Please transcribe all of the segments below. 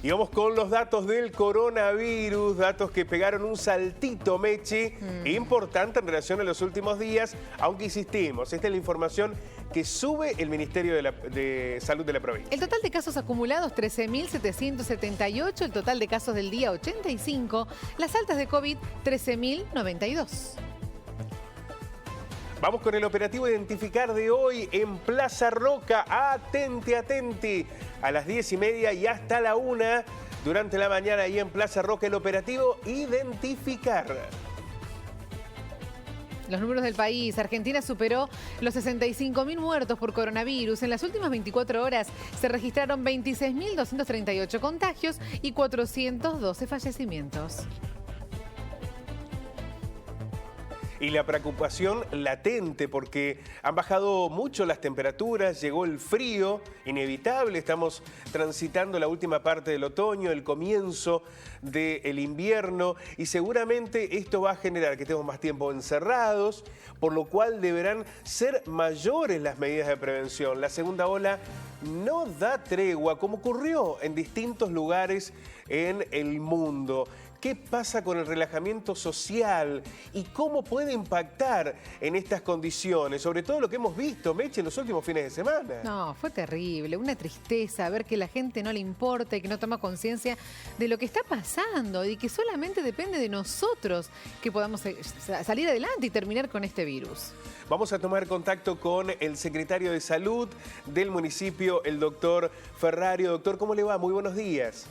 Y vamos con los datos del coronavirus, datos que pegaron un saltito, Mechi, importante en relación a los últimos días, aunque insistimos, esta es la información que sube el Ministerio de Salud de la provincia. El total de casos acumulados, 13.778, el total de casos del día, 85, las altas de COVID, 13.092. Vamos con el operativo Identificar de hoy en Plaza Roca. Atenti, a las 10:30 y hasta la 1 durante la mañana ahí en Plaza Roca el operativo Identificar. Los números del país. Argentina superó los 65.000 muertos por coronavirus. En las últimas 24 horas se registraron 26.238 contagios y 412 fallecimientos. Y la preocupación latente porque han bajado mucho las temperaturas, llegó el frío, inevitable, estamos transitando la última parte del otoño, el comienzo del invierno y seguramente esto va a generar que estemos más tiempo encerrados, por lo cual deberán ser mayores las medidas de prevención. La segunda ola no da tregua, como ocurrió en distintos lugares en el mundo. ¿Qué pasa con el relajamiento social y cómo puede impactar en estas condiciones? Sobre todo lo que hemos visto, Meche, en los últimos fines de semana. No, fue terrible, una tristeza ver que la gente no le importa y que no toma conciencia de lo que está pasando y que solamente depende de nosotros que podamos salir adelante y terminar con este virus. Vamos a tomar contacto con el secretario de Salud del municipio, el doctor Ferrario. Doctor, ¿cómo le va? Muy buenos días.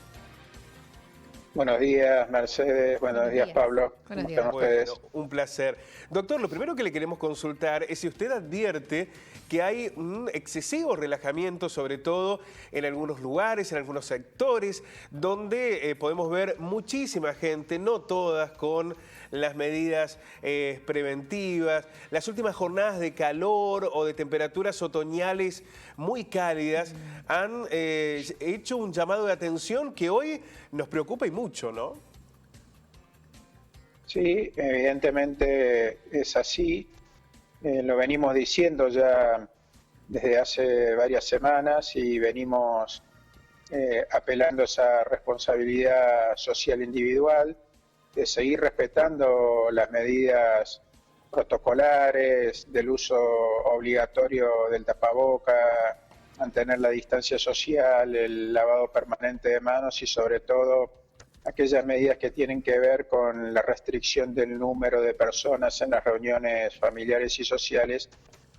Buenos días, Mercedes. Buenos días, Pablo. Buenos ¿Cómo días. están ustedes? Bueno, un placer. Doctor, lo primero que le queremos consultar es si usted advierte que hay un excesivo relajamiento, sobre todo en algunos lugares, en algunos sectores, donde podemos ver muchísima gente, no todas, con las medidas preventivas. Las últimas jornadas de calor o de temperaturas otoñales muy cálidas han hecho un llamado de atención que hoy nos preocupa y mucho, ¿no? Sí, evidentemente es así. Lo venimos diciendo ya desde hace varias semanas y venimos apelando a esa responsabilidad social individual, de seguir respetando las medidas protocolares, del uso obligatorio del tapaboca, mantener la distancia social, el lavado permanente de manos y sobre todo aquellas medidas que tienen que ver con la restricción del número de personas en las reuniones familiares y sociales,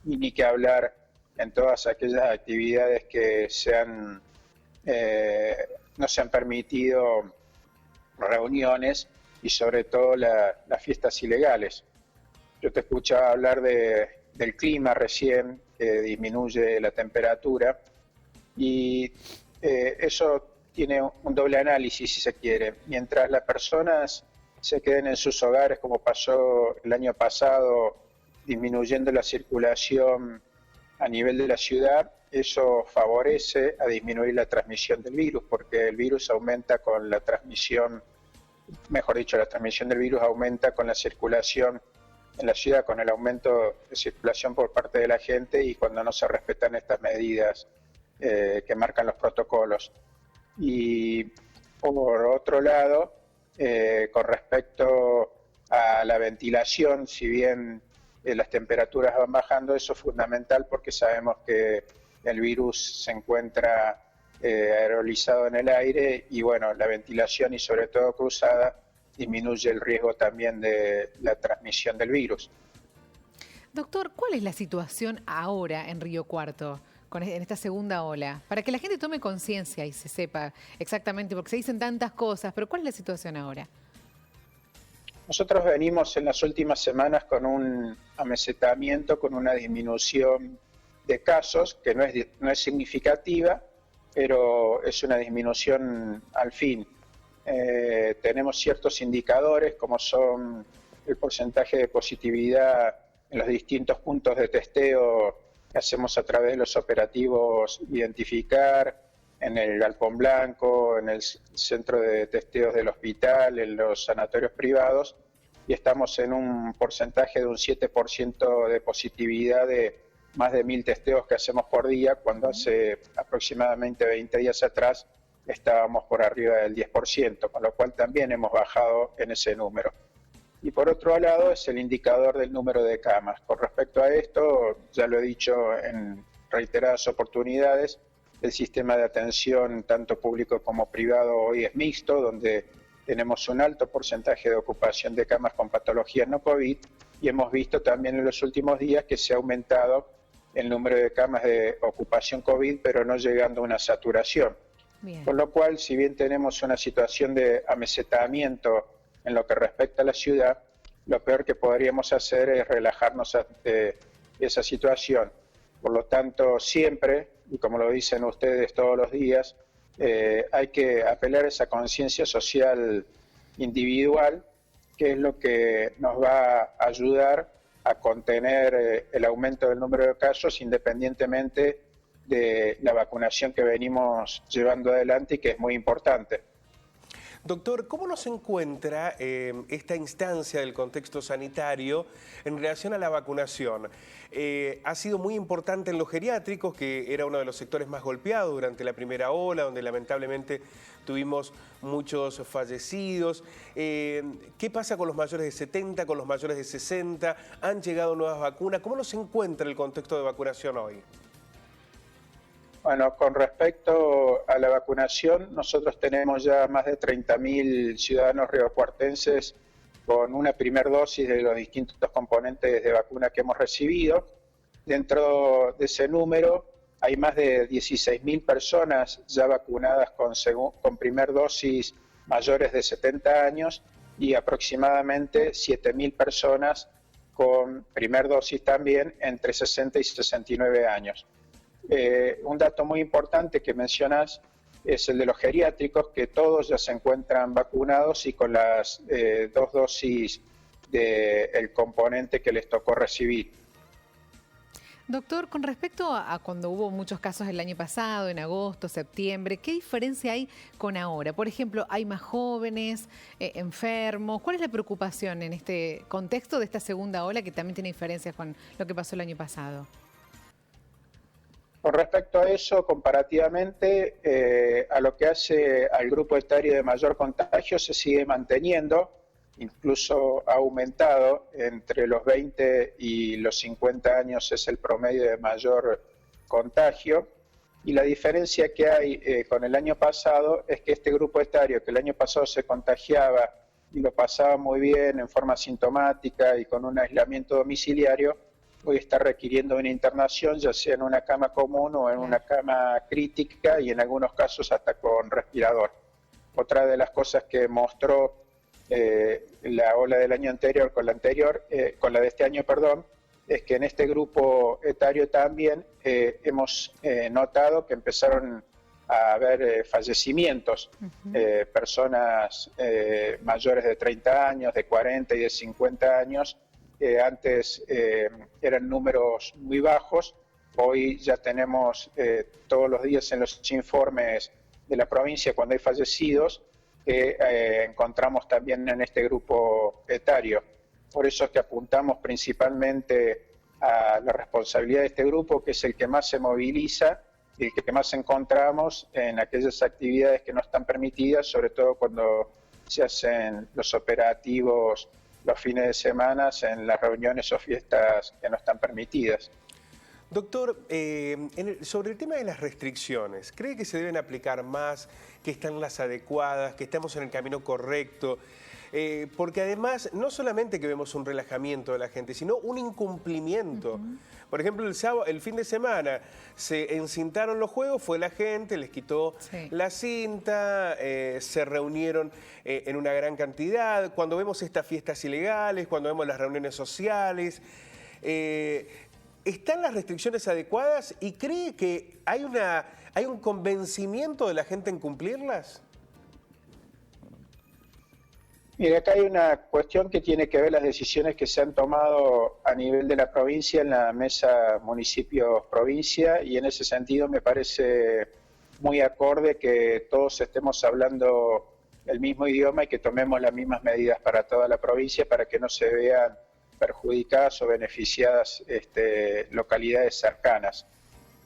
y ni que hablar en todas aquellas actividades que no se han permitido reuniones y sobre todo las fiestas ilegales. Yo te escuchaba hablar del clima recién, que disminuye la temperatura, y eso tiene un doble análisis, si se quiere. Mientras las personas se queden en sus hogares, como pasó el año pasado, disminuyendo la circulación a nivel de la ciudad, eso favorece a disminuir la transmisión del virus, porque el virus aumenta con la transmisión, mejor dicho, la transmisión del virus aumenta con la circulación en la ciudad, con el aumento de circulación por parte de la gente y cuando no se respetan estas medidas que marcan los protocolos. Y por otro lado, con respecto a la ventilación, si bien las temperaturas van bajando, eso es fundamental porque sabemos que el virus se encuentra aerolizado en el aire y bueno, la ventilación y sobre todo cruzada disminuye el riesgo también de la transmisión del virus. Doctor, ¿cuál es la situación ahora en Río Cuarto, en esta segunda ola? Para que la gente tome conciencia y se sepa exactamente, porque se dicen tantas cosas, pero ¿cuál es la situación ahora? Nosotros venimos en las últimas semanas con un amesetamiento, con una disminución de casos, que no es significativa, pero es una disminución al fin. Tenemos ciertos indicadores, como son el porcentaje de positividad en los distintos puntos de testeo que hacemos a través de los operativos Identificar, en el Galpón Blanco, en el centro de testeos del hospital, en los sanatorios privados, y estamos en un porcentaje de un 7% de positividad de más de 1.000 testeos que hacemos por día, cuando hace aproximadamente 20 días atrás estábamos por arriba del 10%, con lo cual también hemos bajado en ese número. Y por otro lado es el indicador del número de camas. Con respecto a esto, ya lo he dicho en reiteradas oportunidades, el sistema de atención tanto público como privado hoy es mixto, donde tenemos un alto porcentaje de ocupación de camas con patologías no COVID, y hemos visto también en los últimos días que se ha aumentado el número de camas de ocupación COVID, pero no llegando a una saturación. Bien. Con lo cual, si bien tenemos una situación de amesetamiento en lo que respecta a la ciudad, lo peor que podríamos hacer es relajarnos ante esa situación. Por lo tanto, siempre, y como lo dicen ustedes todos los días, hay que apelar a esa conciencia social individual, que es lo que nos va a ayudar a contener el aumento del número de casos independientemente de la vacunación que venimos llevando adelante y que es muy importante. Doctor, ¿cómo nos encuentra esta instancia del contexto sanitario en relación a la vacunación? Ha sido muy importante en los geriátricos, que era uno de los sectores más golpeados durante la primera ola, donde lamentablemente tuvimos muchos fallecidos. ¿Qué pasa con los mayores de 70, con los mayores de 60? ¿Han llegado nuevas vacunas? ¿Cómo nos encuentra el contexto de vacunación hoy? Bueno, con respecto a la vacunación, nosotros tenemos ya más de 30.000 ciudadanos riocuartenses con una primera dosis de los distintos componentes de vacuna que hemos recibido. Dentro de ese número hay más de 16.000 personas ya vacunadas con primera dosis mayores de 70 años y aproximadamente 7.000 personas con primera dosis también entre 60 y 69 años. Un dato muy importante que mencionas es el de los geriátricos, que todos ya se encuentran vacunados y con las 2 dosis del componente que les tocó recibir. Doctor, con respecto a cuando hubo muchos casos el año pasado, en agosto, septiembre, ¿qué diferencia hay con ahora? Por ejemplo, ¿hay más jóvenes, enfermos? ¿Cuál es la preocupación en este contexto de esta segunda ola que también tiene diferencias con lo que pasó el año pasado? Con respecto a eso, comparativamente a lo que hace al grupo etario de mayor contagio, se sigue manteniendo, incluso ha aumentado, entre los 20 y los 50 años es el promedio de mayor contagio, y la diferencia que hay con el año pasado es que este grupo etario, que el año pasado se contagiaba y lo pasaba muy bien en forma sintomática y con un aislamiento domiciliario, hoy está requiriendo una internación, ya sea en una cama común o en una cama crítica y en algunos casos hasta con respirador. Otra de las cosas que mostró la ola del año anterior con la de este año, es que en este grupo etario también hemos notado que empezaron a haber fallecimientos, personas mayores de 30 años, de 40 y de 50 años, antes eran números muy bajos, hoy ya tenemos todos los días en los informes de la provincia cuando hay fallecidos, que encontramos también en este grupo etario. Por eso es que apuntamos principalmente a la responsabilidad de este grupo, que es el que más se moviliza y el que más encontramos en aquellas actividades que no están permitidas, sobre todo cuando se hacen los operativos los fines de semana, en las reuniones o fiestas que no están permitidas. Doctor, sobre el tema de las restricciones, ¿cree que se deben aplicar más, que están las adecuadas, que estamos en el camino correcto? Porque además, no solamente que vemos un relajamiento de la gente, sino un incumplimiento. Por ejemplo, el fin de semana se encintaron los juegos, fue la gente, les quitó la cinta, se reunieron en una gran cantidad. Cuando vemos estas fiestas ilegales, cuando vemos las reuniones sociales, ¿están las restricciones adecuadas y cree que hay un convencimiento de la gente en cumplirlas? Mire, acá hay una cuestión que tiene que ver las decisiones que se han tomado a nivel de la provincia en la mesa municipios-provincia, y en ese sentido me parece muy acorde que todos estemos hablando el mismo idioma y que tomemos las mismas medidas para toda la provincia para que no se vean perjudicadas o beneficiadas localidades cercanas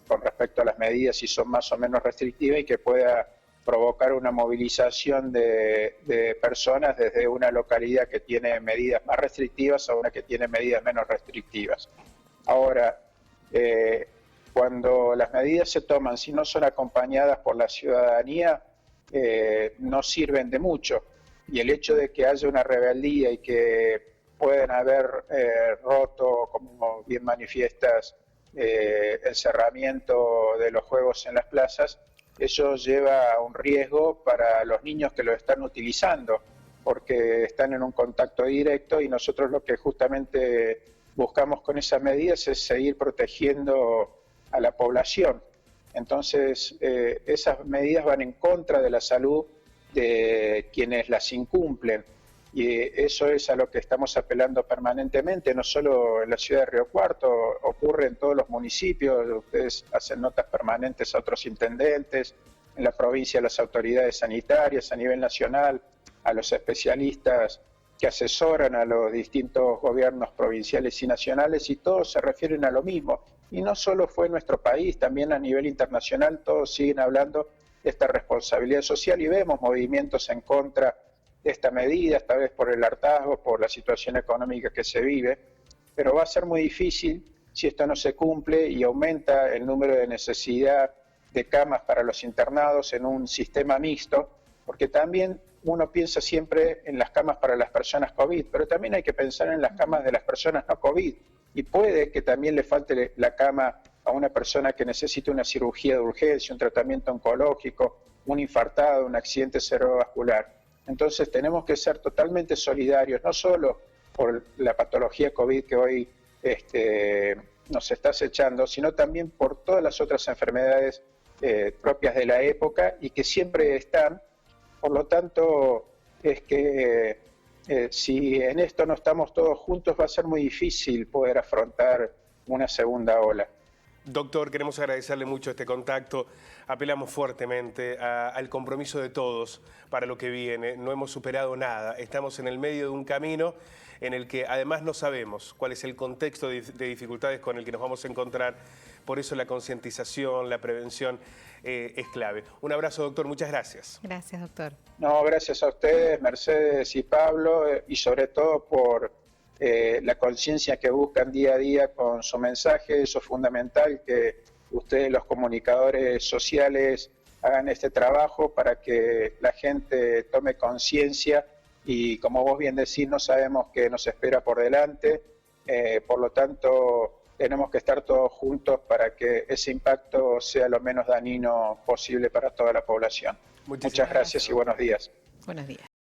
con respecto a las medidas, si son más o menos restrictivas, y que pueda provocar una movilización de personas desde una localidad que tiene medidas más restrictivas a una que tiene medidas menos restrictivas. Ahora, cuando las medidas se toman, si no son acompañadas por la ciudadanía, no sirven de mucho. Y el hecho de que haya una rebeldía y que pueden haber roto, como bien manifiestas, el cerramiento de los juegos en las plazas, eso lleva a un riesgo para los niños que lo están utilizando, porque están en un contacto directo, y nosotros lo que justamente buscamos con esas medidas es seguir protegiendo a la población. Entonces, esas medidas van en contra de la salud de quienes las incumplen, y eso es a lo que estamos apelando permanentemente, no solo en la ciudad de Río Cuarto, ocurre en todos los municipios. Ustedes hacen notas permanentes a otros intendentes, en la provincia a las autoridades sanitarias, a nivel nacional, a los especialistas que asesoran a los distintos gobiernos provinciales y nacionales, y todos se refieren a lo mismo. Y no solo fue en nuestro país, también a nivel internacional todos siguen hablando de esta responsabilidad social, y vemos movimientos en contra de esta medida, esta vez por el hartazgo, por la situación económica que se vive, pero va a ser muy difícil si esto no se cumple y aumenta el número de necesidad de camas para los internados en un sistema mixto, porque también uno piensa siempre en las camas para las personas COVID, pero también hay que pensar en las camas de las personas no COVID, y puede que también le falte la cama a una persona que necesite una cirugía de urgencia, un tratamiento oncológico, un infartado, un accidente cerebrovascular. Entonces tenemos que ser totalmente solidarios, no solo por la patología COVID que hoy nos está acechando, sino también por todas las otras enfermedades propias de la época y que siempre están. Por lo tanto, es que si en esto no estamos todos juntos, va a ser muy difícil poder afrontar una segunda ola. Doctor, queremos agradecerle mucho este contacto. Apelamos fuertemente al compromiso de todos para lo que viene. No hemos superado nada. Estamos en el medio de un camino en el que además no sabemos cuál es el contexto de dificultades con el que nos vamos a encontrar. Por eso la concientización, la prevención es clave. Un abrazo, doctor. Muchas gracias. Gracias, doctor. No, gracias a ustedes, Mercedes y Pablo, y sobre todo por la conciencia que buscan día a día con su mensaje. Eso es fundamental, que ustedes, los comunicadores sociales, hagan este trabajo para que la gente tome conciencia, y como vos bien decís, no sabemos qué nos espera por delante, por lo tanto tenemos que estar todos juntos para que ese impacto sea lo menos dañino posible para toda la población. Muchas gracias y buenos días. Buenos días.